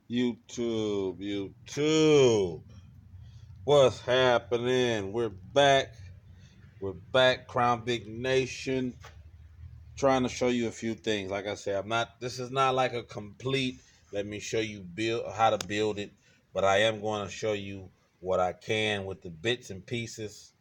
YouTube. What's happening? We're back. We're back, Crown Big Nation. Trying to show you a few things. Like I said, this is not like a complete, let me show you build how to build it, but I am going to show you what I can with the bits and pieces,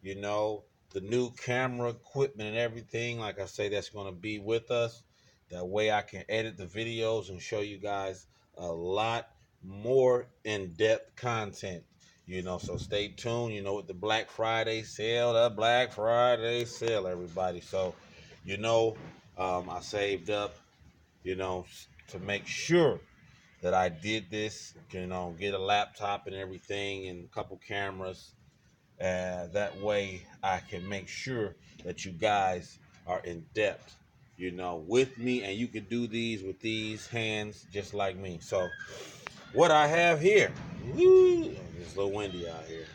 you know, the new camera equipment and everything. Like I say, that's going to be with us. That way I can edit the videos and show you guys a lot more in-depth content. So stay tuned, with the Black Friday sale, everybody. So, you know, I saved up, you know, to make sure that I did this, get a laptop and everything and a couple cameras. That way I can make sure that you guys are in depth, with me, and you can do these with these hands just like me. So what I have here, woo, it's a little windy out here.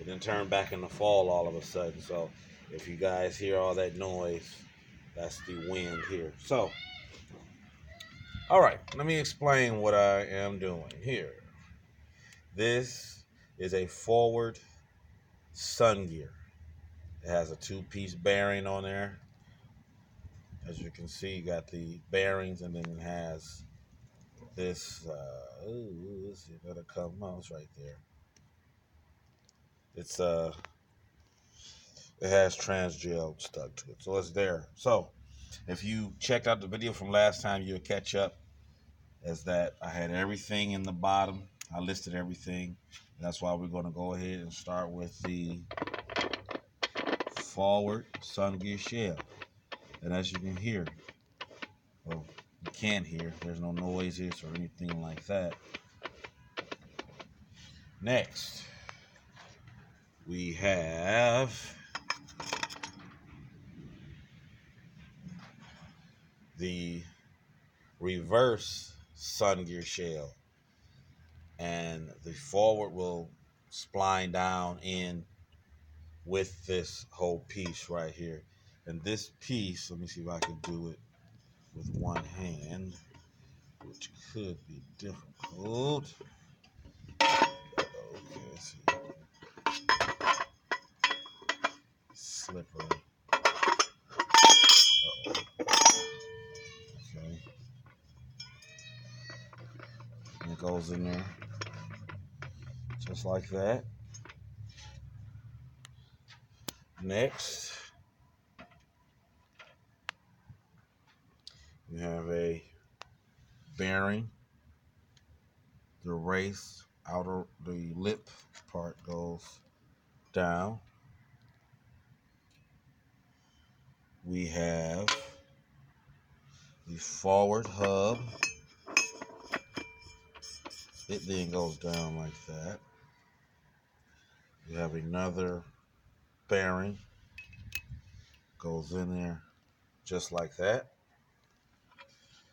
It then turned back into fall all of a sudden. So if you guys hear all that noise, that's the wind here. So, all right, let me explain what I am doing here. This is a forward sun gear. It has a two-piece bearing on there. As you can see, you got the bearings, and then it has this. Let's see if that'll come. Oh, it's right there. It's it has Transgel stuck to it, so it's there. So, if you checked out the video from last time, you'll catch up. As that, I had everything in the bottom. I listed everything. That's why we're going to go ahead and start with the forward sun gear shell. And as you can hear, well, you can't hear. There's no noises or anything like that. Next, we have the reverse sun gear shell, and the forward will spline down in with this whole piece right here. And this piece, let me see if I can do it with one hand, which could be difficult. Okay, let's see. Slippery. Okay. And it goes in there just like that. Next, you have a bearing. The the lip part goes down. We have the forward hub. It then goes down like that. You have another bearing, goes in there just like that.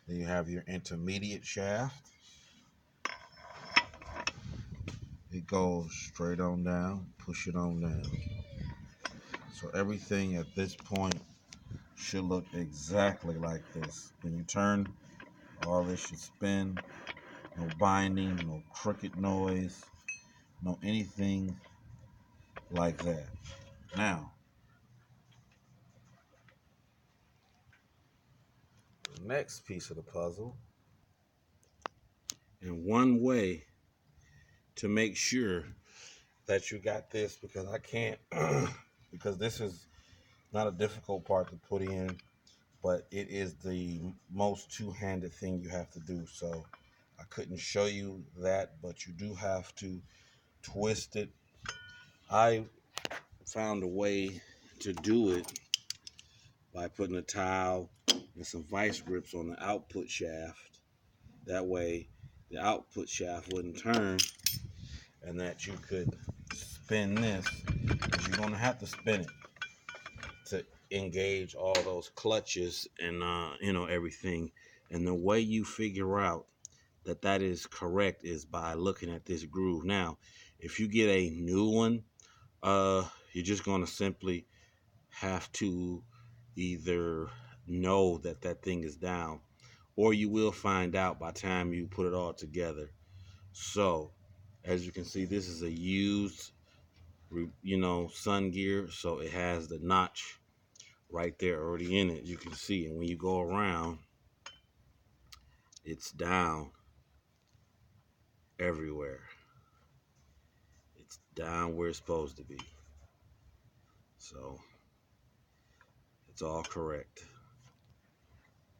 Then you have your intermediate shaft. It goes straight on down, push it on down. So everything at this point should look exactly like this. When you turn, all this should spin. No binding, no crooked noise, no anything like that. Now, the next piece of the puzzle, and one way to make sure that you got this, because I can't, because this is not a difficult part to put in, but it is the most two-handed thing you have to do. So I couldn't show you that, but you do have to twist it. I found a way to do it by putting a towel and some vice grips on the output shaft. That way the output shaft wouldn't turn, and that you could spin this, because you're going to have to spin it to engage all those clutches and everything. And the way you figure out that that is correct is by looking at this groove. Now, if you get a new one, you're just going to simply have to either know that that thing is down, or you will find out by the time you put it all together. So as you can see, this is a used, sun gear. So it has the notch right there already in it. You can see, and when you go around, it's down everywhere. It's down where it's supposed to be. So it's all correct.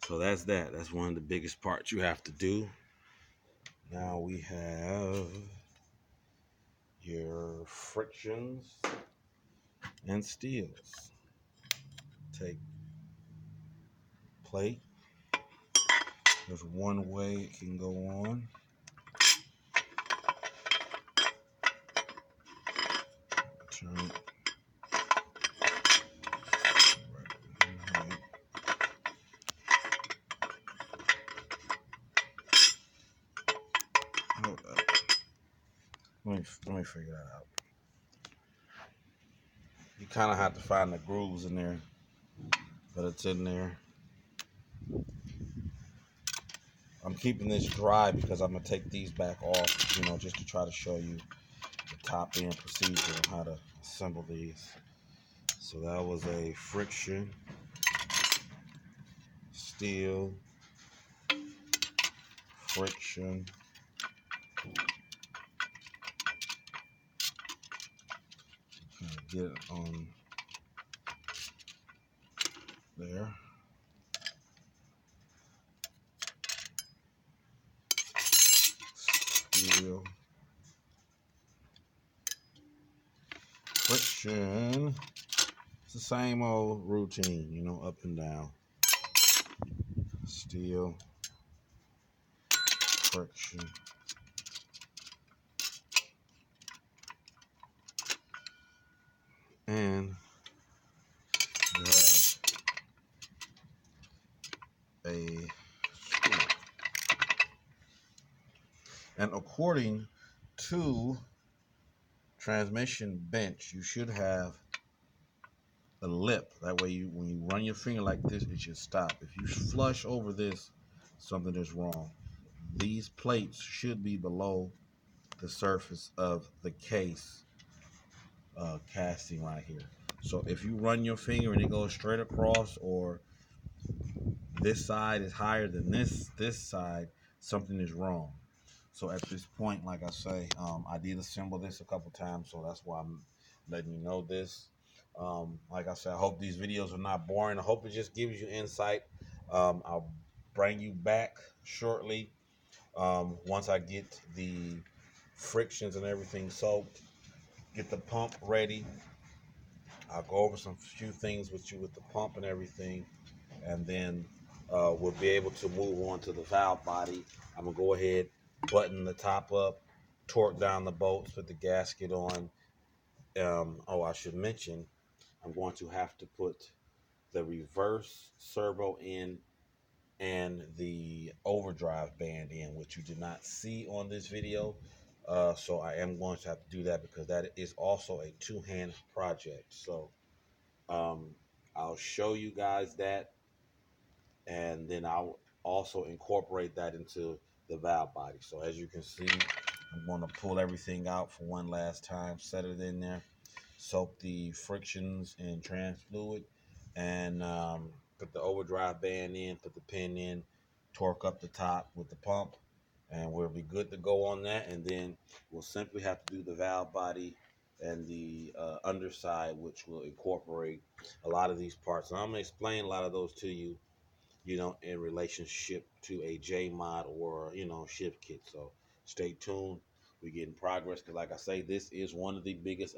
So that's that. That's one of the biggest parts you have to do. Now we have your frictions and steels. Take plate. There's one way it can go on. Turn it right. Hold up. Let me figure that out. You kind of have to find the grooves in there, but it's in there. I'm keeping this dry because I'm gonna take these back off, just to try to show you the top end procedure on how to assemble these. So that was a friction, steel, friction, get it on there. Steel, friction. It's the same old routine, up and down. Steel, friction. And you have a screw. And according to transmission bench, you should have a lip. That way, when you run your finger like this, it should stop. If you flush over this, something is wrong. These plates should be below the surface of the case casting right here. So if you run your finger and it goes straight across, or this side is higher than this side, something is wrong. So at this point, like I say, I did assemble this a couple times, so that's why I'm letting you know this. Like I said, I hope these videos are not boring. I hope it just gives you insight. I'll bring you back shortly once I get the frictions and everything soaked, get the pump ready. I'll go over some few things with you with the pump and everything, and then we'll be able to move on to the valve body. I'm gonna go ahead, button the top up, torque down the bolts, put the gasket on. I should mention, I'm going to have to put the reverse servo in and the overdrive band in, which you did not see on this video. So I am going to have to do that because that is also a two-hand project. So um, I'll show you guys that, and then I'll also incorporate that into the valve body. So as you can see, I'm going to pull everything out for one last time, set it in there, soak the frictions in trans fluid, and put the overdrive band in, put the pin in, torque up the top with the pump, and we'll be good to go on that. And then we'll simply have to do the valve body and the underside, which will incorporate a lot of these parts. And I'm going to explain a lot of those to you, in relationship to a J mod or, shift kit. So stay tuned. We get in progress because, like I say, this is one of the biggest